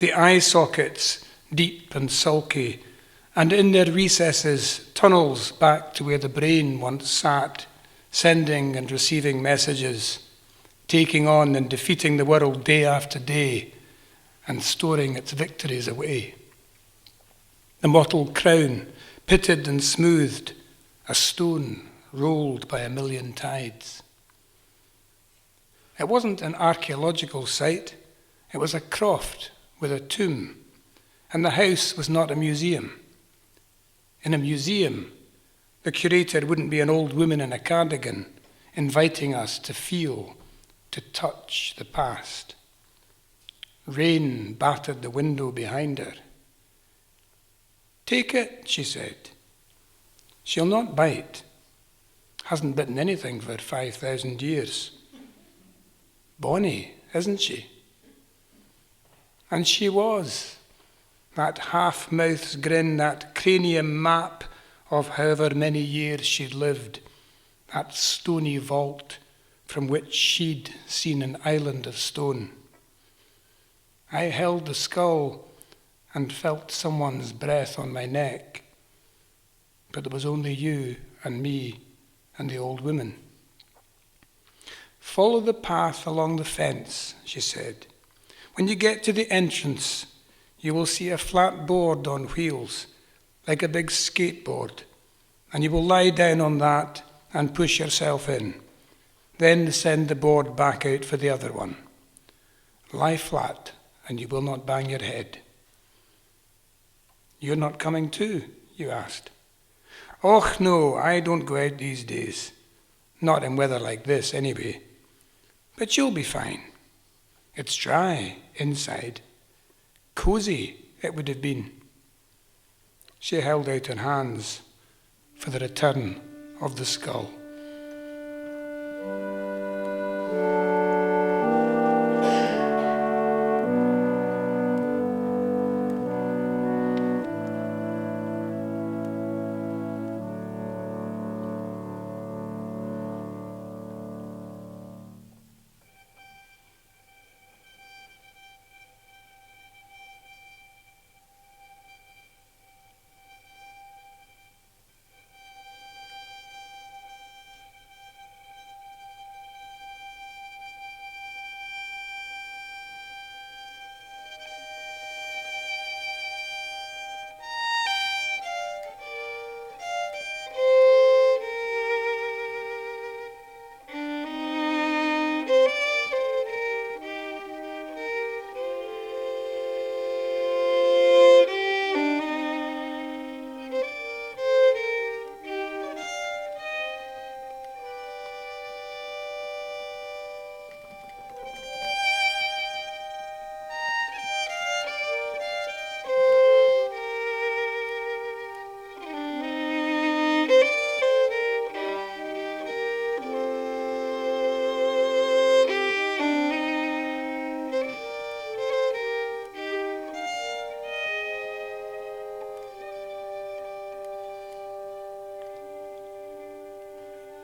the eye sockets deep and sulky, and in their recesses tunnels back to where the brain once sat, sending and receiving messages, taking on and defeating the world day after day, and storing its victories away. The mottled crown, pitted and smoothed, a stone rolled by a million tides. It wasn't an archaeological site, it was a croft with a tomb, and the house was not a museum. In a museum, the curator wouldn't be an old woman in a cardigan inviting us to feel, to touch the past. Rain battered the window behind her. "Take it," she said. "She'll not bite. Hasn't bitten anything for 5,000 years. Bonny, isn't she?" And she was. That half-mouth's grin, that cranium map of however many years she'd lived, that stony vault from which she'd seen an island of stone. I held the skull and felt someone's breath on my neck, but there was only you and me and the old woman. "Follow the path along the fence," she said. "When you get to the entrance, you will see a flat board on wheels, like a big skateboard, and you will lie down on that and push yourself in. Then send the board back out for the other one. Lie flat, and you will not bang your head." "You're not coming too?" you asked. "Och no, I don't go out these days. Not in weather like this, anyway. But you'll be fine. It's dry inside. Cozy it would have been." She held out her hands for the return of the skull.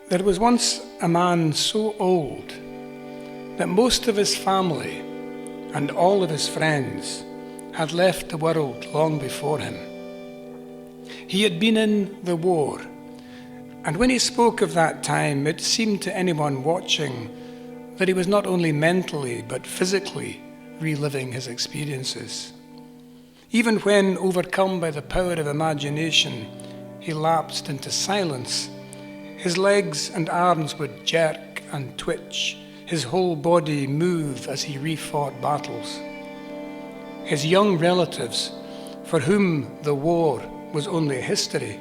There was once a man so old that most of his family and all of his friends had left the world long before him. He had been in the war, and when he spoke of that time, it seemed to anyone watching that he was not only mentally but physically reliving his experiences. Even when, overcome by the power of imagination, he lapsed into silence, his legs and arms would jerk and twitch, his whole body move as he refought battles. His young relatives, for whom the war was only history,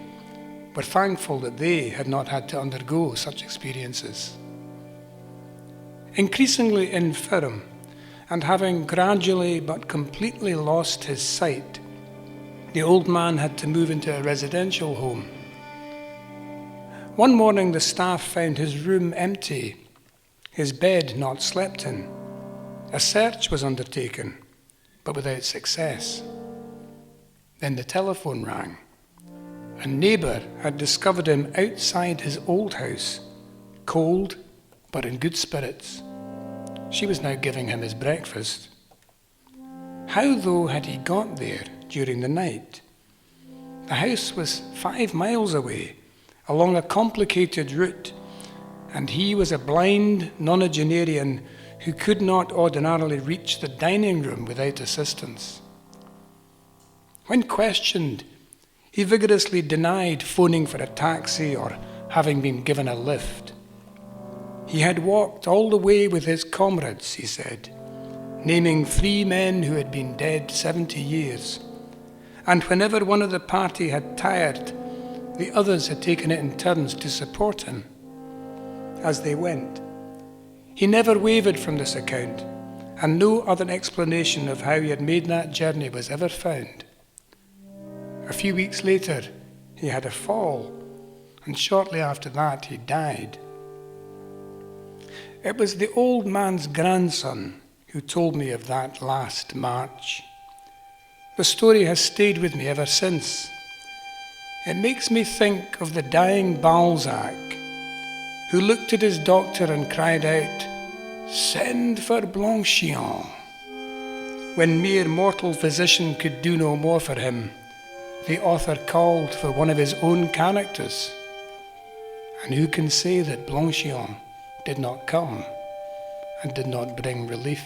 were thankful that they had not had to undergo such experiences. Increasingly infirm, and having gradually but completely lost his sight, the old man had to move into a residential home. One morning the staff found his room empty, his bed not slept in. A search was undertaken, but without success. Then the telephone rang. A neighbour had discovered him outside his old house, cold but in good spirits. She was now giving him his breakfast. How, though, had he got there during the night? The house was 5 miles away, along a complicated route, and he was a blind nonagenarian who could not ordinarily reach the dining room without assistance. When questioned, he vigorously denied phoning for a taxi or having been given a lift. He had walked all the way with his comrades, he said, naming 3 men who had been dead 70 years. And whenever one of the party had tired, the others had taken it in turns to support him as they went. He never wavered from this account, and no other explanation of how he had made that journey was ever found. A few weeks later, he had a fall, and shortly after that he died. It was the old man's grandson who told me of that last March. The story has stayed with me ever since. It makes me think of the dying Balzac, who looked at his doctor and cried out, "Send for Blanchillon." When mere mortal physician could do no more for him, the author called for one of his own characters. And who can say that Blanchillon did not come and did not bring relief?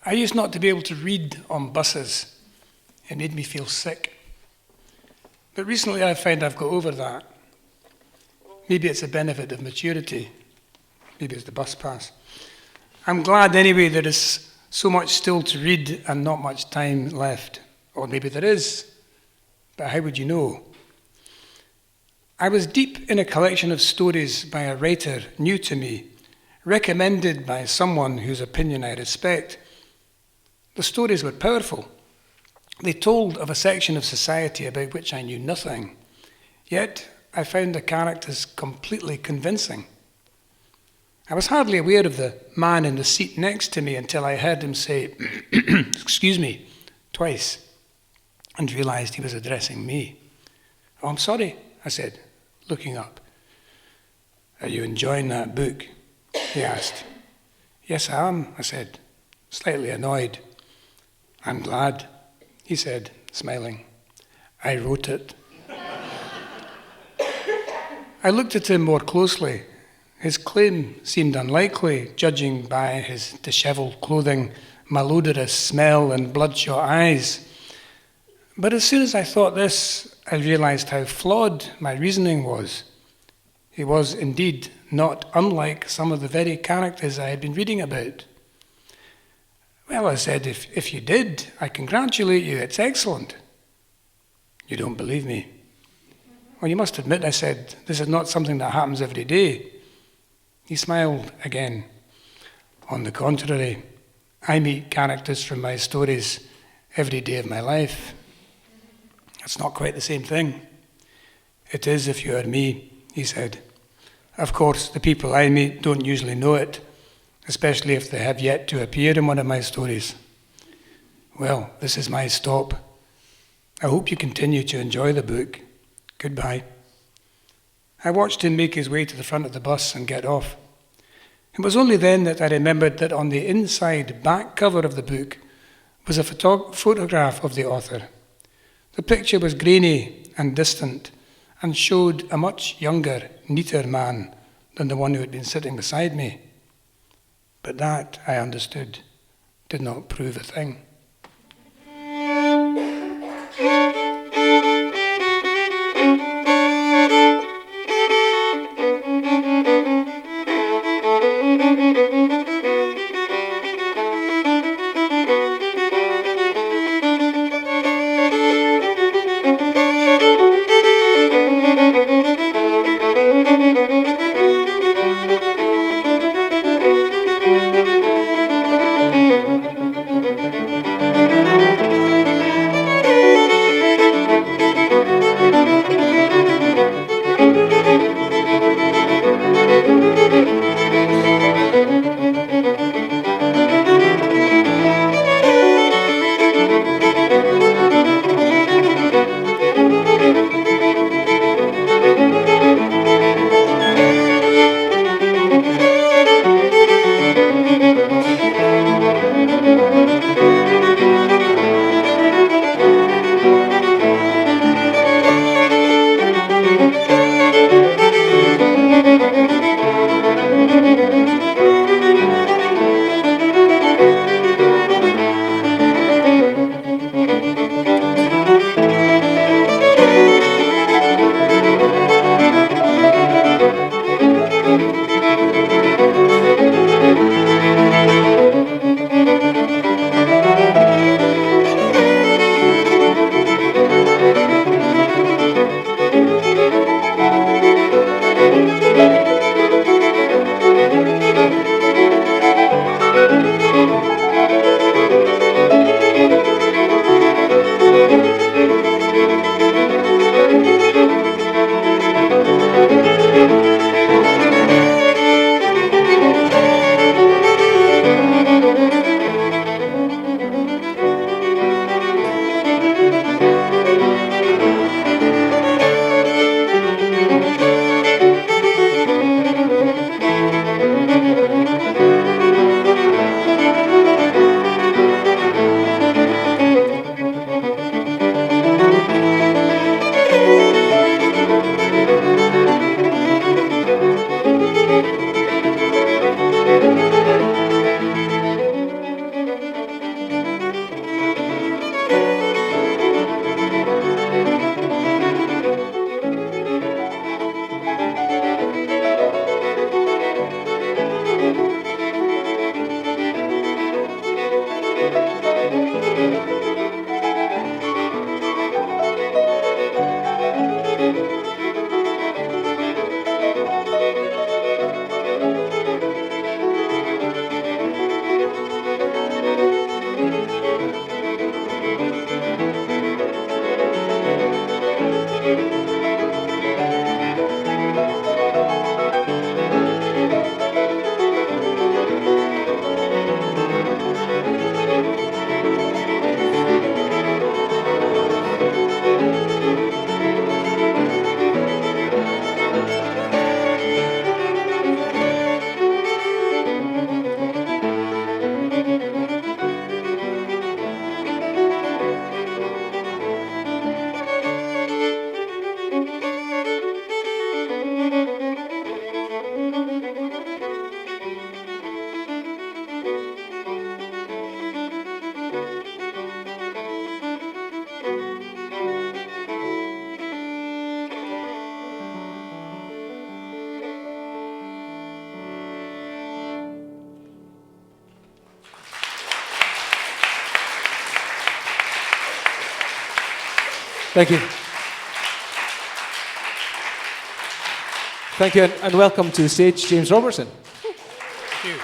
I used not to be able to read on buses. It made me feel sick. But recently I find I've got over that. Maybe it's a benefit of maturity. Maybe it's the bus pass. I'm glad anyway there is so much still to read and not much time left. Or maybe there is, but how would you know? I was deep in a collection of stories by a writer new to me, recommended by someone whose opinion I respect. The stories were powerful. They told of a section of society about which I knew nothing. Yet I found the characters completely convincing. I was hardly aware of the man in the seat next to me until I heard him say, "Excuse me," twice, and realized he was addressing me. "Oh, I'm sorry," I said, looking up. "Are you enjoying that book?" he asked. "Yes, I am," I said, slightly annoyed. "I'm glad," he said, smiling. "I wrote it." I looked at him more closely. His claim seemed unlikely, judging by his dishevelled clothing, malodorous smell, and bloodshot eyes. But as soon as I thought this, I realized how flawed my reasoning was. He was indeed not unlike some of the very characters I had been reading about. Well, I said, if you did, I congratulate you, it's excellent. You don't believe me. Well, you must admit, I said, this is not something that happens every day. He smiled again. On the contrary, I meet characters from my stories every day of my life. It's not quite the same thing. It is if you are me, he said. Of course, the people I meet don't usually know it, especially if they have yet to appear in one of my stories. Well, this is my stop. I hope you continue to enjoy the book. Goodbye. I watched him make his way to the front of the bus and get off. It was only then that I remembered that on the inside back cover of the book was a photograph of the author. The picture was grainy and distant and showed a much younger, neater man than the one who had been sitting beside me. But that, I understood, did not prove a thing. Thank you. Thank you, and welcome to the stage, James Robertson. Thank you.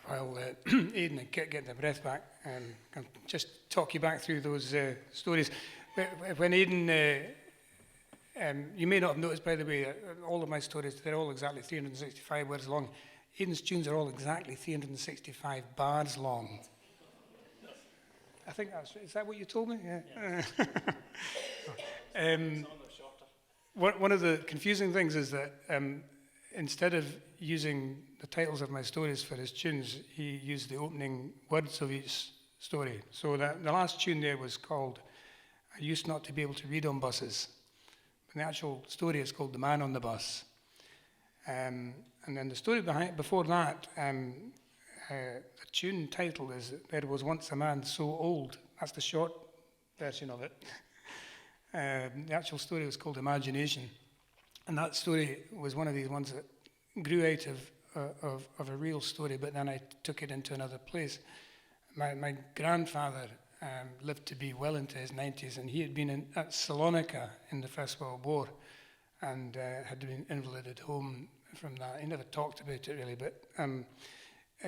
While Aidan and Kit get their breath back, I'll just talk you back through those stories. When Aidan, you may not have noticed, by the way, all of my stories, they're all exactly 365 words long. Aidan's tunes are all exactly 365 bars long. I think is that what you told me? Yeah. One of the confusing things is that instead of using the titles of my stories for his tunes, he used the opening words of each story. So that the last tune there was called "I Used Not to Be Able to Read on Buses." And the actual story is called "The Man on the Bus." And then the story before that, the tune title is "There Was Once a Man So Old." That's the short version of it. The actual story was called "Imagination." And that story was one of these ones that grew out of a real story, but then I took it into another place. My grandfather lived to be well into his 90s, and he had been at Salonika in the First World War and had been invalided home from that. He never talked about it really, but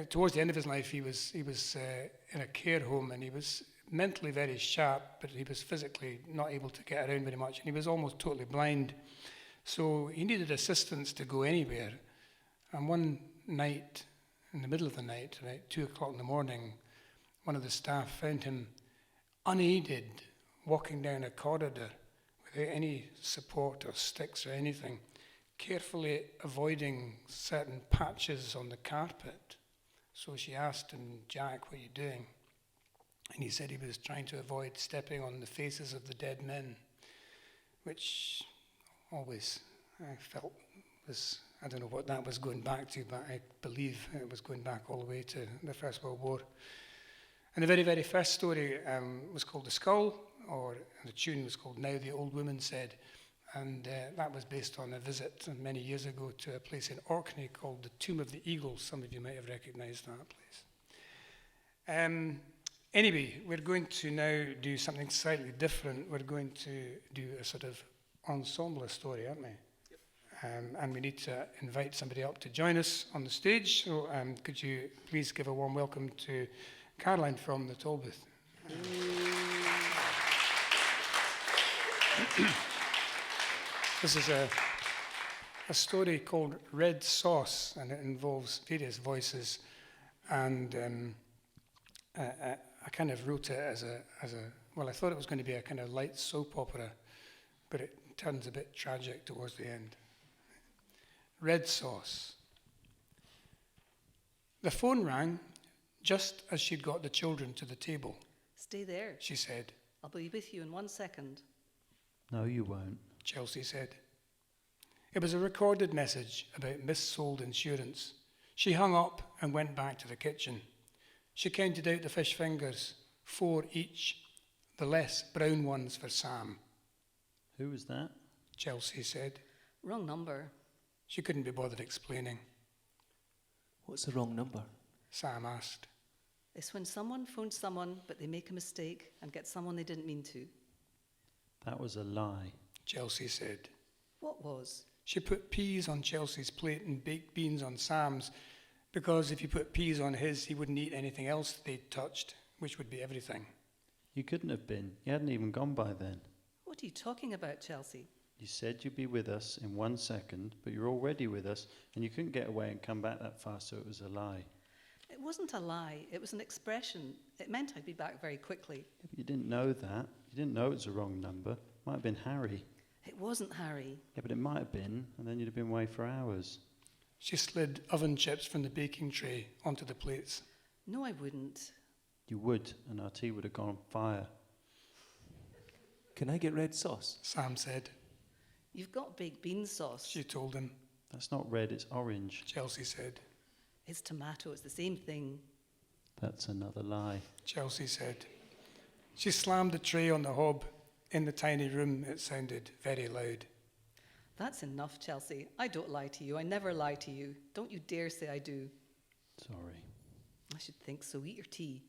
towards the end of his life, he was in a care home, and he was mentally very sharp, but he was physically not able to get around very much, and he was almost totally blind. So he needed assistance to go anywhere. And one night, in the middle of the night, about 2 o'clock in the morning, one of the staff found him unaided, walking down a corridor without any support or sticks or anything, carefully avoiding certain patches on the carpet. So she asked him, "Jack, what are you doing?" And he said he was trying to avoid stepping on the faces of the dead men, which always I felt was, I don't know what that was going back to, but I believe it was going back all the way to the First World War. And the very, very first story was called "The Skull," or the tune was called "Now the Old Woman Said." And that was based on a visit many years ago to a place in Orkney called the Tomb of the Eagles. Some of you might have recognized that place. Anyway, we're going to now do something slightly different. We're going to do a sort of ensemble story, aren't we? Yep. And we need to invite somebody up to join us on the stage. So could you please give a warm welcome to Caroline from the toll booth. This is a story called "Red Sauce," and it involves various voices. And I kind of wrote it as a well, I thought it was going to be a kind of light soap opera, but it turns a bit tragic towards the end. Red Sauce. The phone rang just as she'd got the children to the table. "Stay there," she said. "I'll be with you in 1 second. "No, you won't," Chelsea said. It was a recorded message about missold insurance. She hung up and went back to the kitchen. She counted out the fish fingers, 4 each, the less brown ones for Sam. "Who was that?" Chelsea said. "Wrong number." She couldn't be bothered explaining. What's the wrong number? Sam asked. It's when someone phones someone, but they make a mistake and get someone they didn't mean to. "That was a lie." Chelsea said. What was? She put peas on Chelsea's plate and baked beans on Sam's, because if you put peas on his, he wouldn't eat anything else they'd touched, which would be everything. "You couldn't have been. You hadn't even gone by then. What are you talking about, Chelsea? You said you'd be with us in 1 second, but you're already with us, and you couldn't get away and come back that fast, so it was a lie." It wasn't a lie. It was an expression. It meant I'd be back very quickly. Yeah, but you didn't know that. You didn't know it was the wrong number. Might have been Harry. It wasn't Harry. Yeah, but it might have been, and then you'd have been away for hours. She slid oven chips from the baking tray onto the plates. No, I wouldn't. You would, and our tea would have gone on fire. "Can I get red sauce?" Sam said. You've got baked bean sauce. She told him. "That's not red, it's orange." Chelsea said. It's tomato. It's the same thing. "That's another lie." Chelsea said. She slammed the tray on the hob. In the tiny room, it sounded very loud. That's enough, Chelsea. I don't lie to you. I never lie to you. Don't you dare say I do. "Sorry." I should think so. Eat your tea.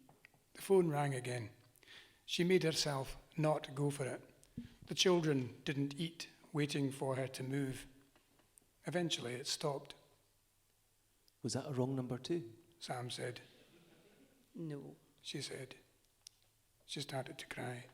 The phone rang again. She made herself not go for it. The children didn't eat, waiting for her to move. Eventually it stopped. Was that a wrong number too? Sam said. No. She said. She started to cry.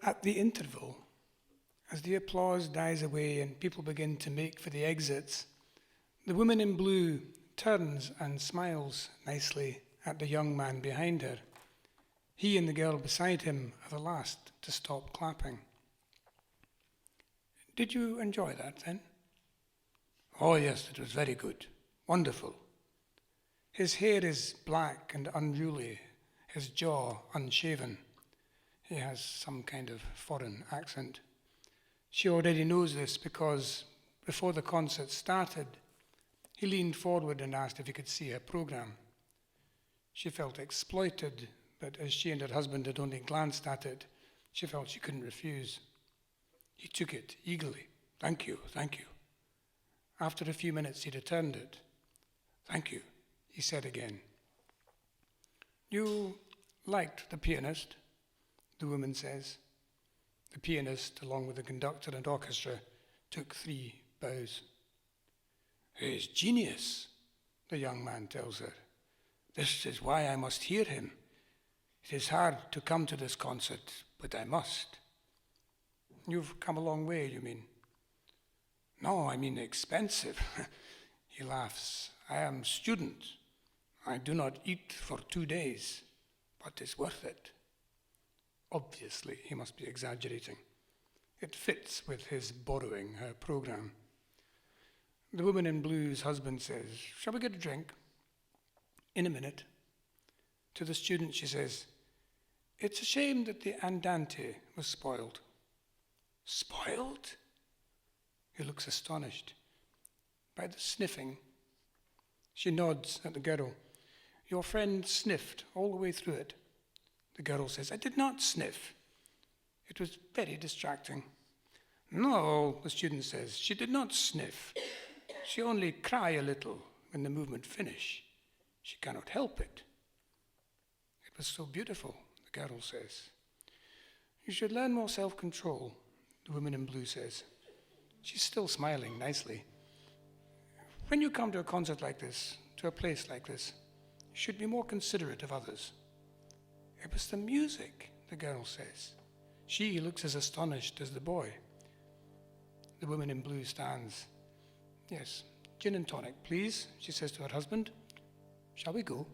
At the interval, as the applause dies away and people begin to make for the exits, the woman in blue turns and smiles nicely at the young man behind her. He and the girl beside him are the last to stop clapping. Did you enjoy that then? Oh yes, it was very good. Wonderful. His hair is black and unruly, his jaw unshaven. He has some kind of foreign accent. She already knows this because before the concert started, he leaned forward and asked if he could see her program. She felt exploited, but as she and her husband had only glanced at it, she felt she couldn't refuse. He took it eagerly. Thank you, thank you. After a few minutes, he returned it. Thank you, he said again. You liked the pianist? The woman says. The pianist, along with the conductor and orchestra, took 3 bows. He's genius. the young man tells her. This is why I must hear him. It is hard to come to this concert, but I must. You've come a long way, you mean? No, I mean expensive. He laughs. I am student. I do not eat for 2 days, but it's worth it. Obviously, he must be exaggerating. It fits with his borrowing her program. The woman in blue's husband says, shall we get a drink? In a minute. To the student she says, it's a shame that the andante was spoiled. Spoiled? He looks astonished. By the sniffing. She nods at the girl. Your friend sniffed all the way through it. The girl says, I did not sniff. It was very distracting. No, the student says, she did not sniff. She only cry a little when the movement finish. She cannot help it. It was so beautiful, the girl says. You should learn more self-control, the woman in blue says. She's still smiling nicely. When you come to a concert like this, to a place like this, you should be more considerate of others. It was the music, the girl says. She looks as astonished as the boy. The woman in blue stands. Yes, gin and tonic, please, she says to her husband. Shall we go?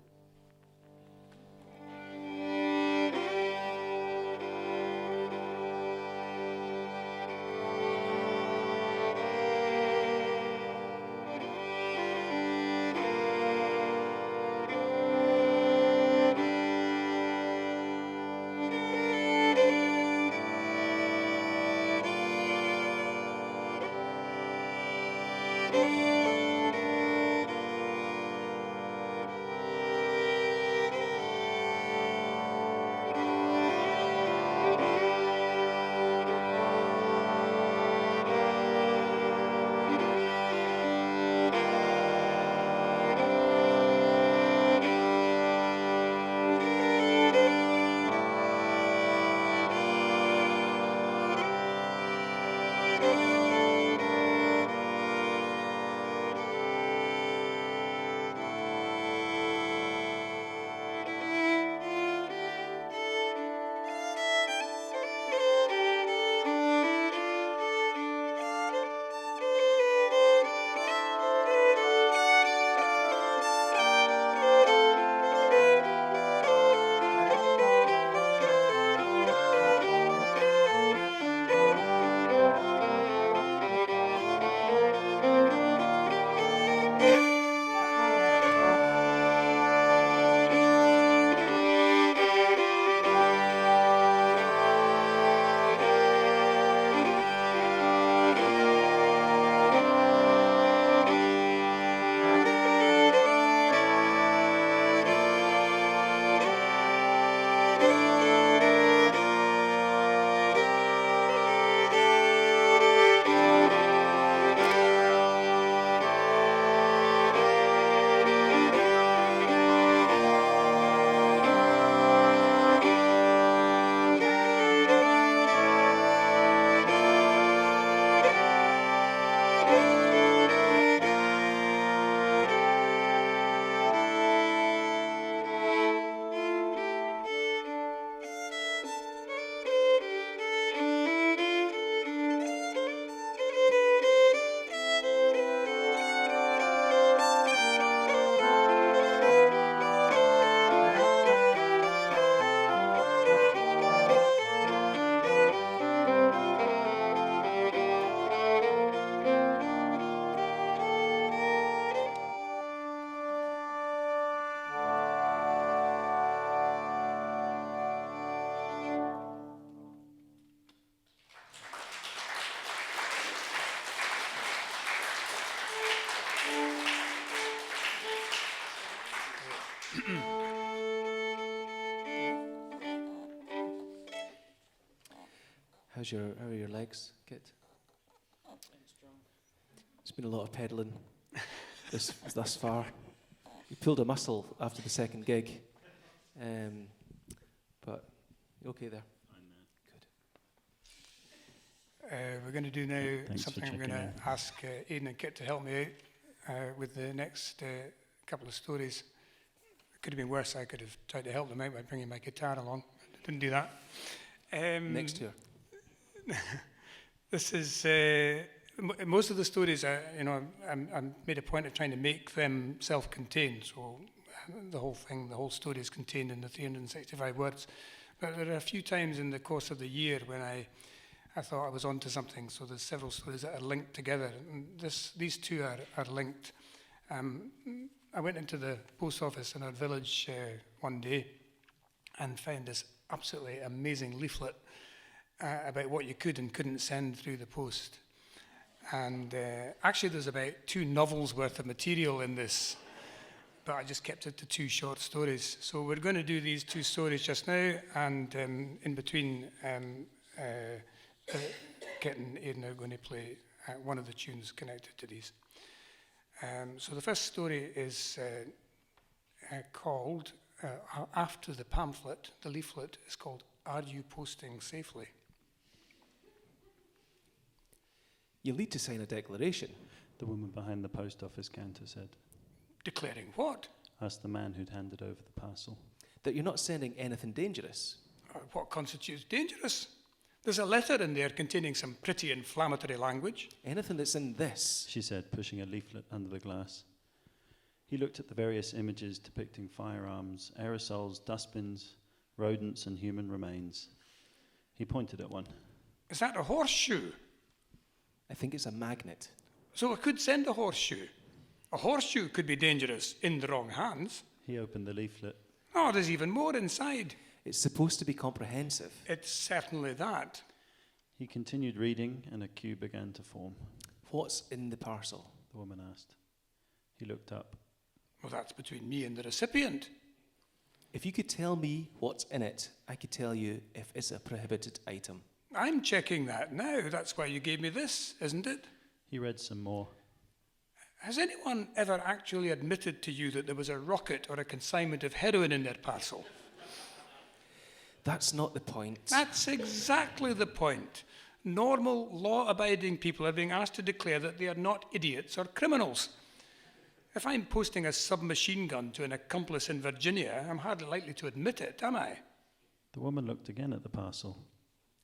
How are your legs, Kit? It's been a lot of pedaling thus far. You pulled a muscle after the second gig, but you okay there? Good. We're going to do now Thanks for something I'm checking going in. to ask Aidan and Kit to help me out with the next couple of stories. It could have been worse. I could have tried to help them out by bringing my guitar along. I didn't do that. Next tour. This is most of the stories. I'm made a point of trying to make them self-contained. So the whole story is contained in the 365 words. But there are a few times in the course of the year when I thought I was onto something. So there's several stories that are linked together. And these two are linked. I went into the post office in our village one day and found this absolutely amazing leaflet about what you could and couldn't send through the post. And actually there's about 2 novels worth of material in this, but I just kept it to 2 short stories. So we're going to do these 2 stories just now, and in between, Kit and Aidan are going to play one of the tunes connected to these. So the first story is called, after the pamphlet, the leaflet is called, Are You Posting Safely? You'll need to sign a declaration. The woman behind the post office counter said. Declaring what? Asked the man who'd handed over the parcel. That you're not sending anything dangerous. What constitutes dangerous? There's a letter in there containing some pretty inflammatory language. Anything that's in this. She said, pushing a leaflet under the glass. He looked at the various images depicting firearms, aerosols, dustbins, rodents and human remains. He pointed at one. Is that a horseshoe? I think it's a magnet. So I could send a horseshoe. A horseshoe could be dangerous in the wrong hands. He opened the leaflet. Oh, there's even more inside. It's supposed to be comprehensive. It's certainly that. He continued reading and a queue began to form. What's in the parcel? The woman asked. He looked up. Well, that's between me and the recipient. If you could tell me what's in it, I could tell you if it's a prohibited item. I'm checking that now. That's why you gave me this, isn't it? He read some more. Has anyone ever actually admitted to you that there was a rocket or a consignment of heroin in their parcel? That's not the point. That's exactly the point. Normal, law-abiding people are being asked to declare that they are not idiots or criminals. If I'm posting a submachine gun to an accomplice in Virginia, I'm hardly likely to admit it, am I? The woman looked again at the parcel.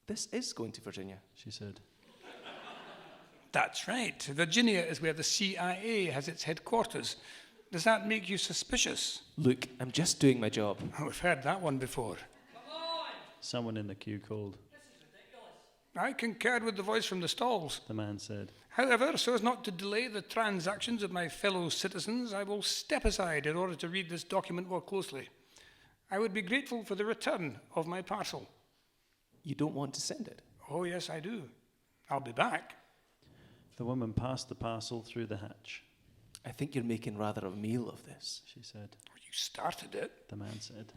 This is going to Virginia, she said. That's right. Virginia is where the CIA has its headquarters. Does that make you suspicious? Look, I'm just doing my job. Oh, we've heard that one before. Someone in the queue called. I concurred with the voice from the stalls. The man said. However, so as not to delay the transactions of my fellow citizens, I will step aside in order to read this document more closely. I would be grateful for the return of my parcel. You don't want to send it? Oh, yes, I do. I'll be back. The woman passed the parcel through the hatch. I think you're making rather a meal of this, she said. You started it. The man said.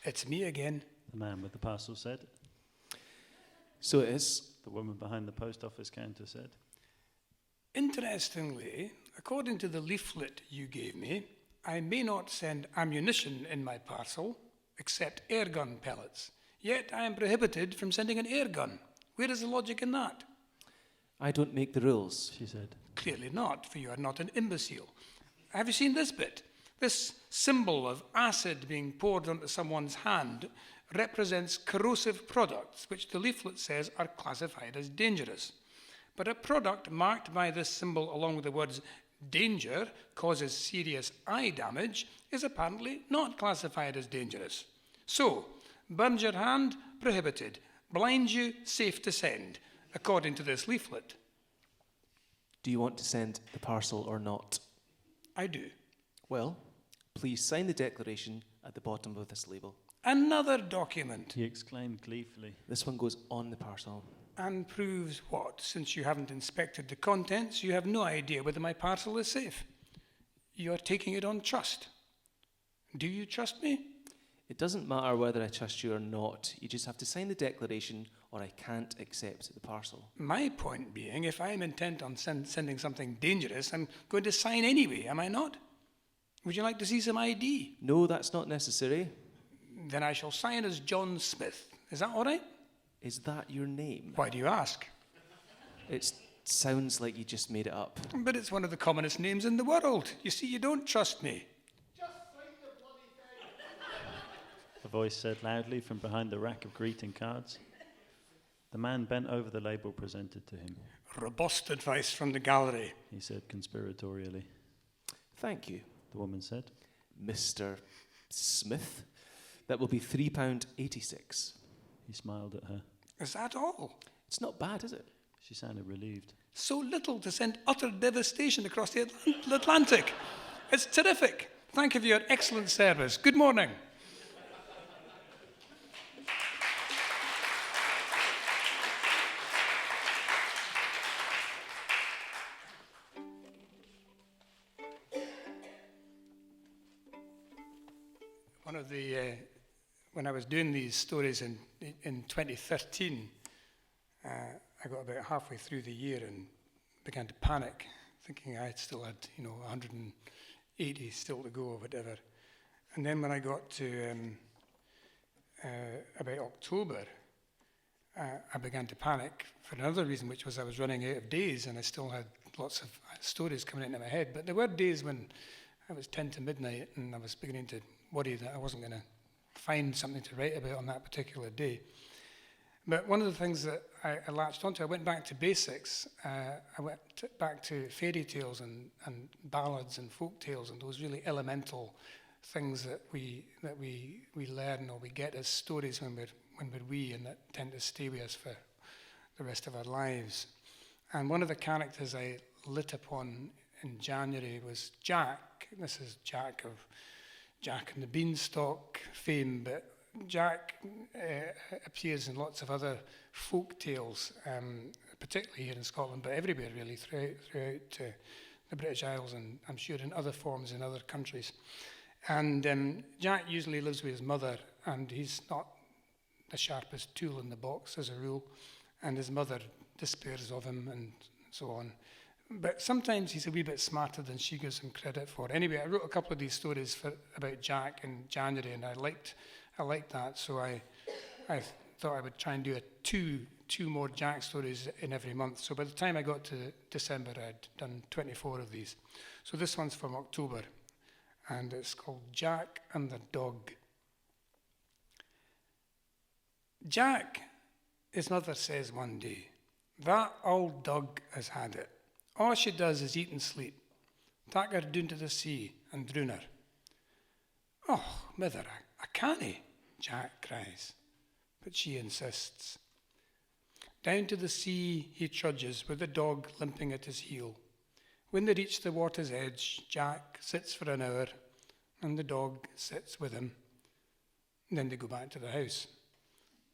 It's me again. The man with the parcel said. So it is. The woman behind the post office counter said. Interestingly, according to the leaflet you gave me, I may not send ammunition in my parcel, except airgun pellets. Yet I am prohibited from sending an airgun. Where is the logic in that? I don't make the rules. She said. Clearly not, for you are not an imbecile. Have you seen this bit? This symbol of acid being poured onto someone's hand represents corrosive products, which the leaflet says are classified as dangerous. But a product marked by this symbol along with the words danger causes serious eye damage is apparently not classified as dangerous. So, burns your hand, prohibited. Blinds you, safe to send, according to this leaflet. Do you want to send the parcel or not? I do. Well, please sign the declaration at the bottom of this label. Another document. He exclaimed gleefully. This one goes on the parcel. And proves what? Since you haven't inspected the contents, you have no idea whether my parcel is safe. You are taking it on trust. Do you trust me? It doesn't matter whether I trust you or not. You just have to sign the declaration or I can't accept the parcel. My point being, if I am intent on sending something dangerous, I'm going to sign anyway, am I not? Would you like to see some ID? No, that's not necessary. Then I shall sign as John Smith. Is that all right? Is that your name? Why do you ask? It sounds like you just made it up. But it's one of the commonest names in the world. You see, you don't trust me. A voice said loudly from behind the rack of greeting cards. The man bent over the label presented to him. Robust advice from the gallery. He said conspiratorially. Thank you, The woman said. Mr. Smith. That will be £3.86. He smiled at her. Is that all? It's not bad, is it? She sounded relieved. So little to send utter devastation across the Atlantic. It's terrific. Thank you for your excellent service. Good morning. One of the, when I was doing these stories in 2013, I got about halfway through the year and began to panic, thinking I still had, 180 still to go or whatever. And then when I got to about October, I began to panic for another reason, which was I was running out of days and I still had lots of stories coming into my head. But there were days when it was 10 to midnight and I was beginning to worry that I wasn't going to find something to write about on that particular day. But one of the things that I latched onto, I went back to basics. I went back to fairy tales and ballads and folk tales and those really elemental things that we learn or we get as stories when we're wee, and that tend to stay with us for the rest of our lives. And one of the characters I lit upon in January was Jack. This is Jack of Jack and the Beanstalk fame, but Jack appears in lots of other folk tales, particularly here in Scotland, but everywhere really throughout the British Isles, and I'm sure in other forms in other countries. And Jack usually lives with his mother, and he's not the sharpest tool in the box as a rule, and his mother despairs of him and so on. But sometimes he's a wee bit smarter than she gives him credit for. Anyway, I wrote a couple of these stories about Jack in January, and I liked that, so I thought I would try and do two more Jack stories in every month. So by the time I got to December, I'd done 24 of these. So this one's from October, and it's called Jack and the Dog. Jack, his mother says one day, that old dog has had it. All she does is eat and sleep. Tak her down to the sea and drown her. Oh, mother, I can't, Jack cries, but she insists. Down to the sea he trudges with the dog limping at his heel. When they reach the water's edge, Jack sits for an hour and the dog sits with him. And then they go back to the house.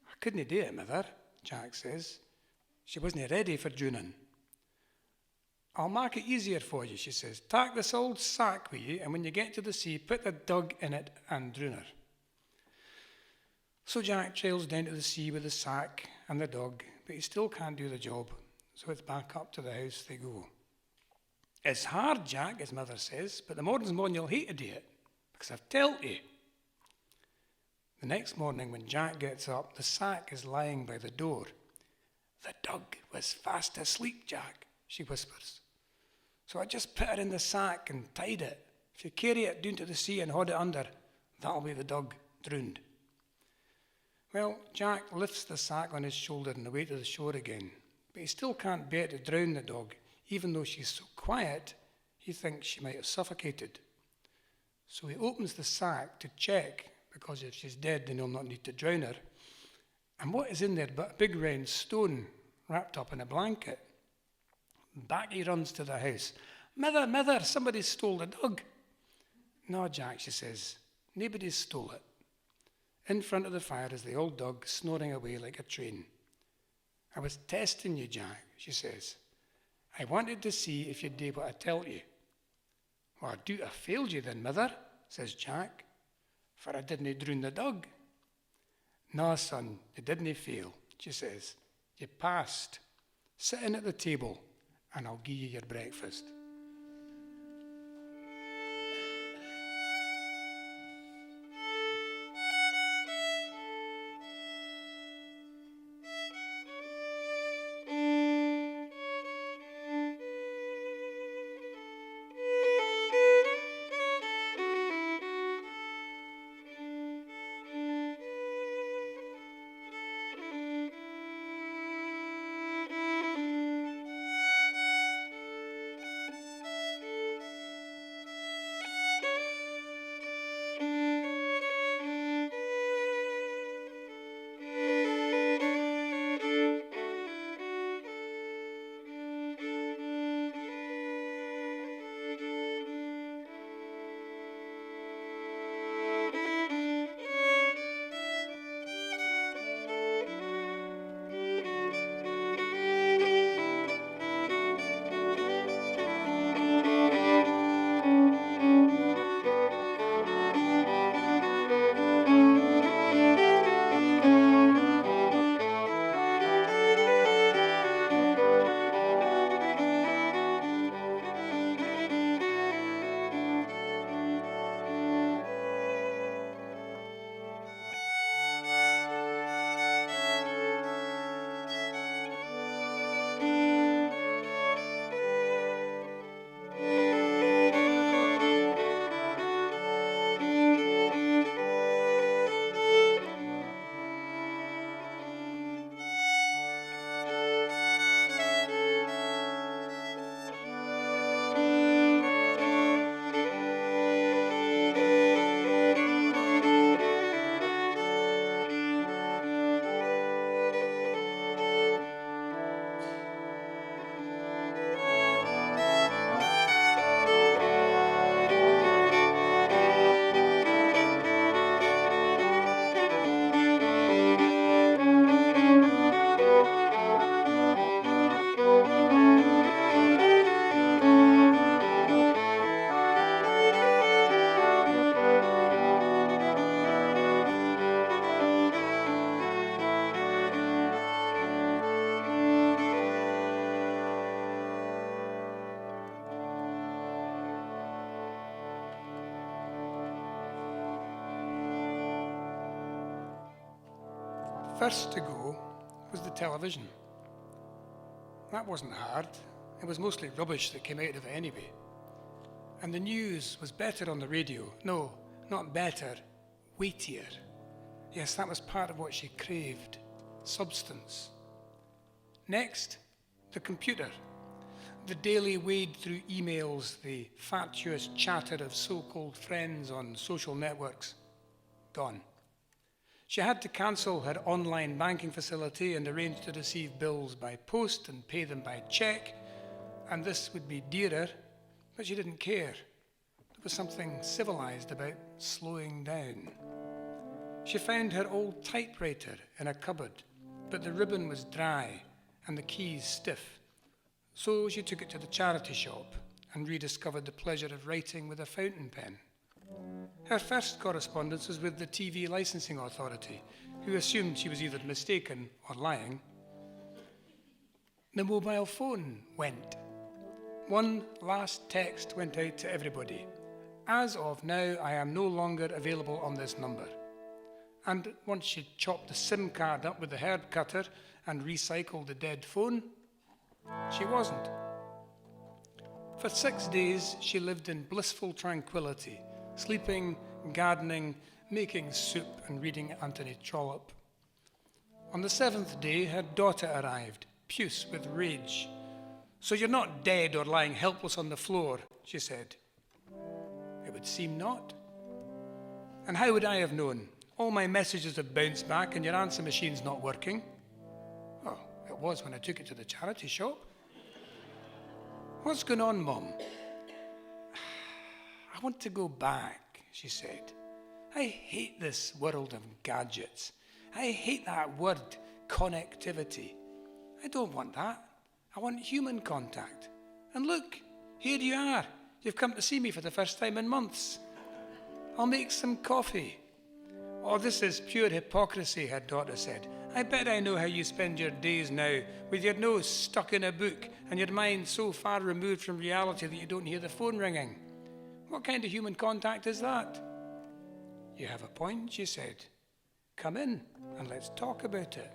I couldn't do it, mother, Jack says. She wasn't ready for drowning. I'll make it easier for you, she says. Tak this old sack with you, and when you get to the sea, put the dog in it and drown her. So Jack trails down to the sea with the sack and the dog, but he still can't do the job, so it's back up to the house they go. It's hard, Jack, his mother says, but the morning's morning you'll hate to do it, because I've told you. The next morning when Jack gets up, the sack is lying by the door. The dog was fast asleep, Jack, she whispers. So I just put her in the sack and tied it. If you carry it down to the sea and hold it under, that'll be the dog drowned. Well, Jack lifts the sack on his shoulder and away to the shore again, but he still can't bear to drown the dog. Even though she's so quiet, he thinks she might have suffocated. So he opens the sack to check, because if she's dead, then he'll not need to drown her. And what is in there but a big round stone wrapped up in a blanket? Back he runs to the house. Mother, mother, somebody stole the dog. No, Jack, she says, nobody's stole it. In front of the fire is the old dog snoring away like a train. I was testing you, Jack, she says. I wanted to see if you'd do what I tell you. Well, I do have failed you then, mother, says Jack, for I didn't drown the dog. No, son, you didn't fail, she says. You passed. Sit in at the table and I'll give you your breakfast. First to go was the television. That wasn't hard. It was mostly rubbish that came out of it anyway. And the news was better on the radio. No, not better, weightier. Yes, that was part of what she craved, substance. Next, the computer. The daily wade through emails, the fatuous chatter of so-called friends on social networks. Gone. She had to cancel her online banking facility and arrange to receive bills by post and pay them by cheque, and this would be dearer, but she didn't care. There was something civilized about slowing down. She found her old typewriter in a cupboard, but the ribbon was dry and the keys stiff. So she took it to the charity shop and rediscovered the pleasure of writing with a fountain pen. Her first correspondence was with the TV licensing authority, who assumed she was either mistaken or lying. The mobile phone went. One last text went out to everybody. As of now, I am no longer available on this number. And once she'd chopped the SIM card up with the herb cutter and recycled the dead phone, she wasn't. For 6 days, she lived in blissful tranquility, sleeping, gardening, making soup and reading Anthony Trollope. On the 7th day, her daughter arrived, puce with rage. "So you're not dead or lying helpless on the floor," she said. "It would seem not." "And how would I have known? All my messages have bounced back and your answer machine's not working." "Oh, it was when I took it to the charity shop." "What's going on, Mum?" "I want to go back," she said. "I hate this world of gadgets. I hate that word, connectivity. I don't want that. I want human contact. And look, here you are. You've come to see me for the first time in months. I'll make some coffee." "Oh, this is pure hypocrisy," her daughter said. "I bet I know how you spend your days now, with your nose stuck in a book and your mind so far removed from reality that you don't hear the phone ringing. What kind of human contact is that?" "You have a point," she said. "Come in and let's talk about it."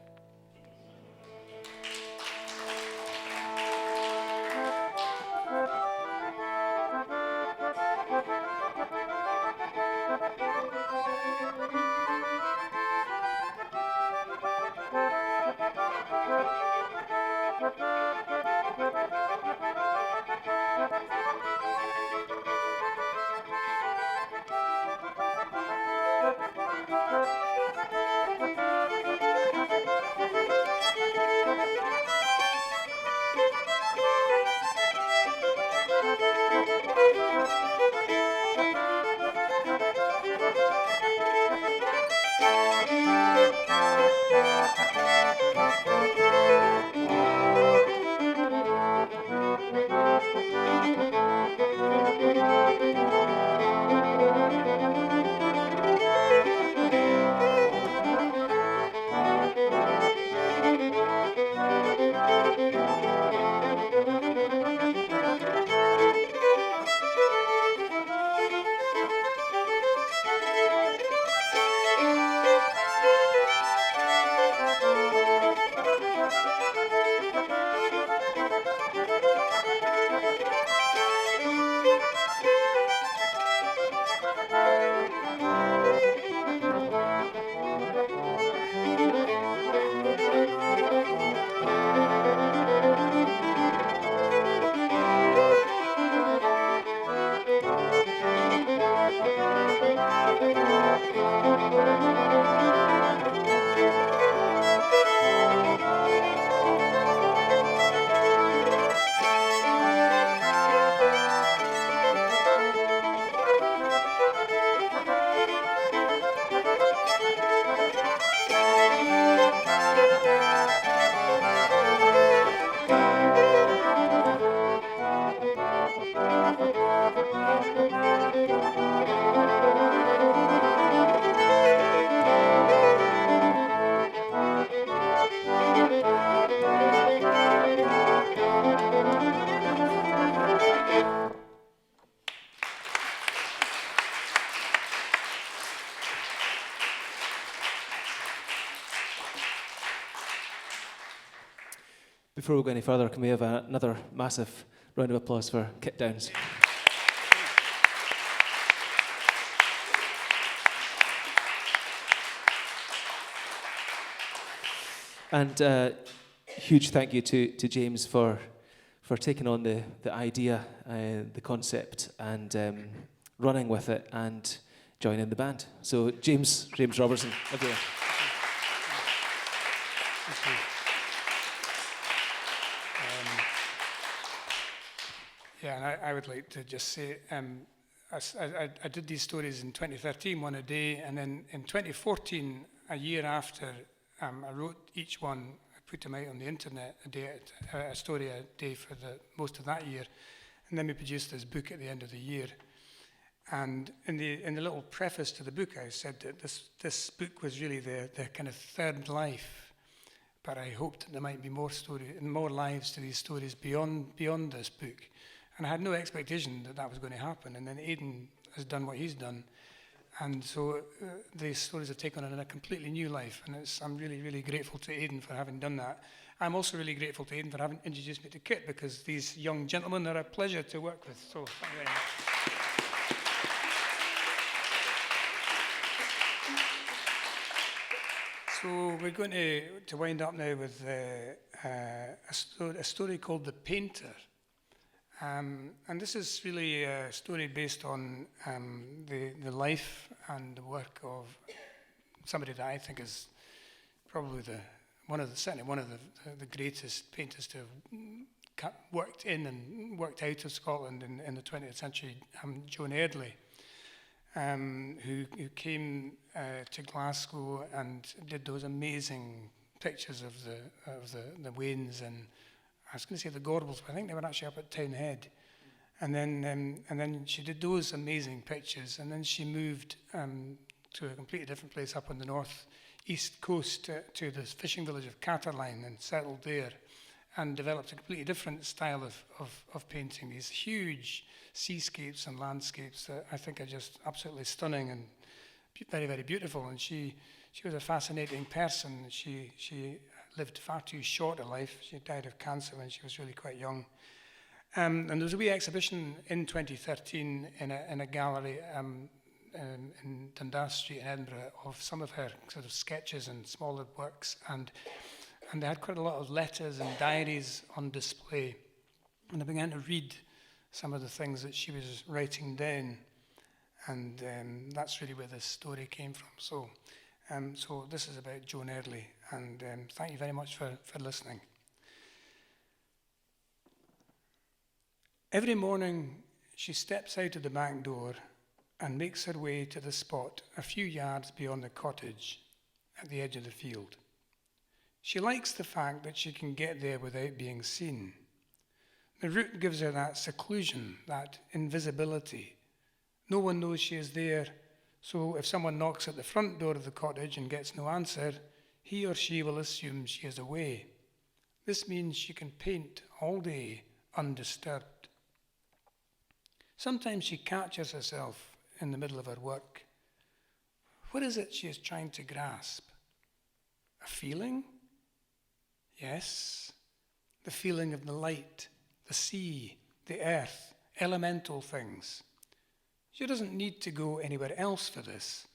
Before we go any further, can we have another massive round of applause for Kit Downs? And huge thank you to James for taking on the idea, the concept, and running with it and joining the band. So James Robertson, everyone. Thank you. Yeah, and I would like to just say, I did these stories in 2013, one a day, and then in 2014, a year after, I wrote each one, I put them out on the internet a story a day for most of that year, and then we produced this book at the end of the year. And in the little preface to the book, I said that this book was really the kind of third life. But I hoped that there might be more lives to these stories beyond this book. And I had no expectation that was going to happen. And then Aidan has done what he's done. And so these stories have taken on a completely new life. And I'm really, really grateful to Aidan for having done that. I'm also really grateful to Aidan for having introduced me to Kit, because these young gentlemen are a pleasure to work with. So thank you very much. So we're going to wind up now with a story called The Painter. And this is really a story based on the life and the work of somebody that I think is probably certainly one of the greatest painters to have worked in and worked out of Scotland in the 20th century, Joan Eardley. Who came to Glasgow and did those amazing pictures of the wains, and I was going to say the Gorbals, but I think they were actually up at Townhead. And then she did those amazing pictures, and then she moved to a completely different place up on the north-east coast to the fishing village of Catterline, and settled there, and developed a completely different style of painting, these huge seascapes and landscapes that I think are just absolutely stunning and very, very beautiful. And she was a fascinating person. She lived far too short a life. She died of cancer when she was really quite young. And there was a wee exhibition in 2013 in a gallery in Dundas Street in Edinburgh of some of her sort of sketches and smaller works, and they had quite a lot of letters and diaries on display. And I began to read some of the things that she was writing down, and that's really where this story came from. So this is about Joan Eardley, and thank you very much for listening. Every morning she steps out of the back door and makes her way to the spot a few yards beyond the cottage at the edge of the field. She likes the fact that she can get there without being seen. The route gives her that seclusion, that invisibility. No one knows she is there, so if someone knocks at the front door of the cottage and gets no answer, he or she will assume she is away. This means she can paint all day undisturbed. Sometimes she catches herself in the middle of her work. What is it she is trying to grasp? A feeling? Yes, the feeling of the light, the sea, the earth, elemental things. She doesn't need to go anywhere else for this.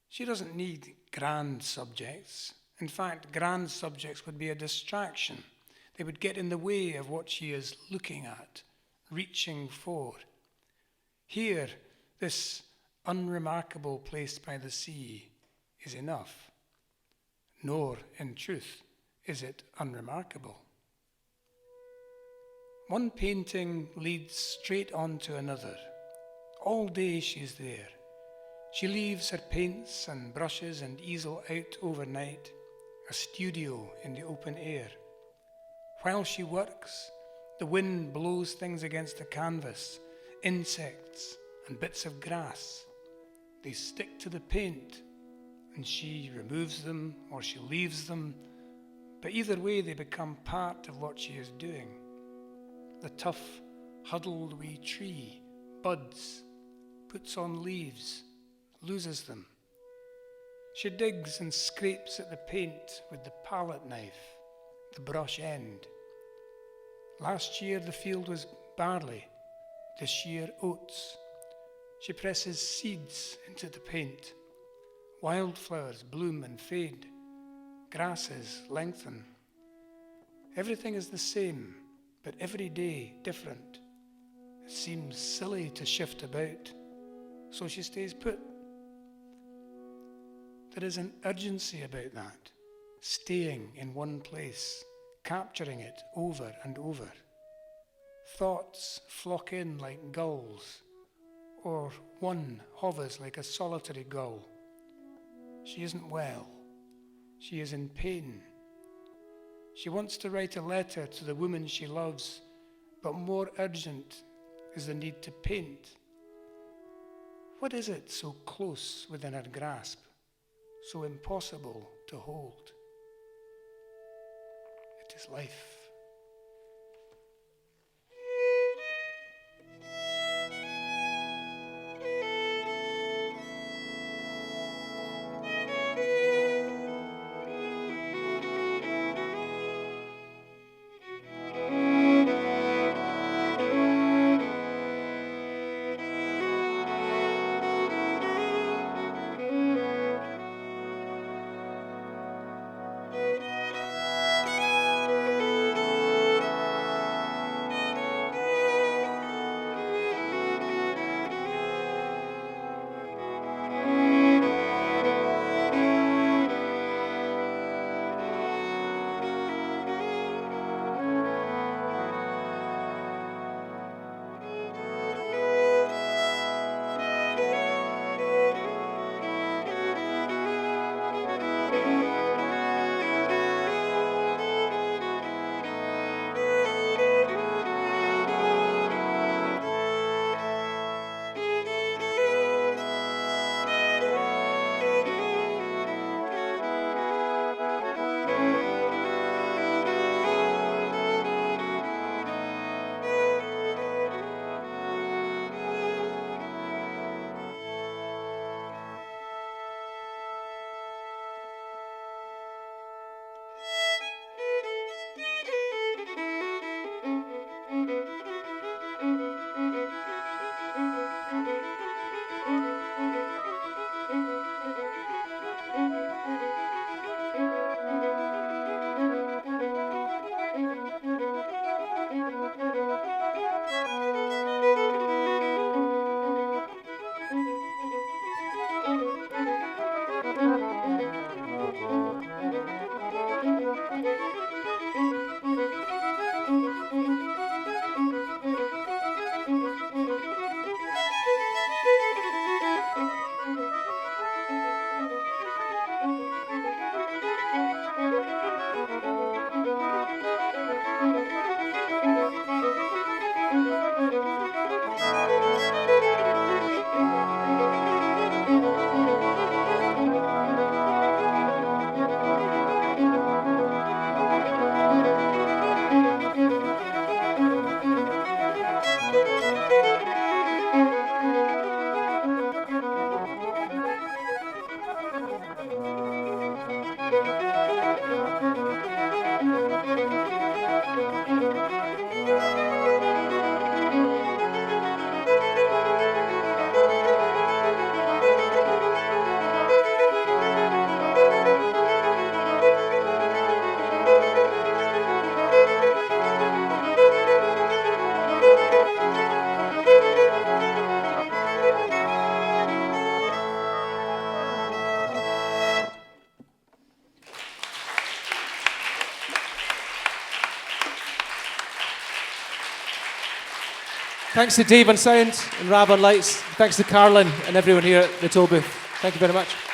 She doesn't need grand subjects. In fact, grand subjects would be a distraction. They would get in the way of what she is looking at, reaching for. Here, this unremarkable place by the sea is enough. Nor, in truth, is it unremarkable. One painting leads straight on to another. All day she is there. She leaves her paints and brushes and easel out overnight, a studio in the open air. While she works, the wind blows things against the canvas, insects and bits of grass. They stick to the paint, and she removes them or she leaves them, but either way they become part of what she is doing. The tough, huddled wee tree buds, puts on leaves, loses them. She digs and scrapes at the paint with the palette knife, the brush end. Last year the field was barley, this year oats. She presses seeds into the paint. Wildflowers bloom and fade. Grasses lengthen. Everything is the same, but every day different. It seems silly to shift about, so she stays put. There is an urgency about that, staying in one place, capturing it over and over. Thoughts flock in like gulls, or one hovers like a solitary gull. She isn't well. She is in pain. She wants to write a letter to the woman she loves, but more urgent is the need to paint. What is it so close within our grasp, so impossible to hold? It is life. Thanks to Dave on sound and Rab on lights. Thanks to Carlin and everyone here at the toll booth. Thank you very much.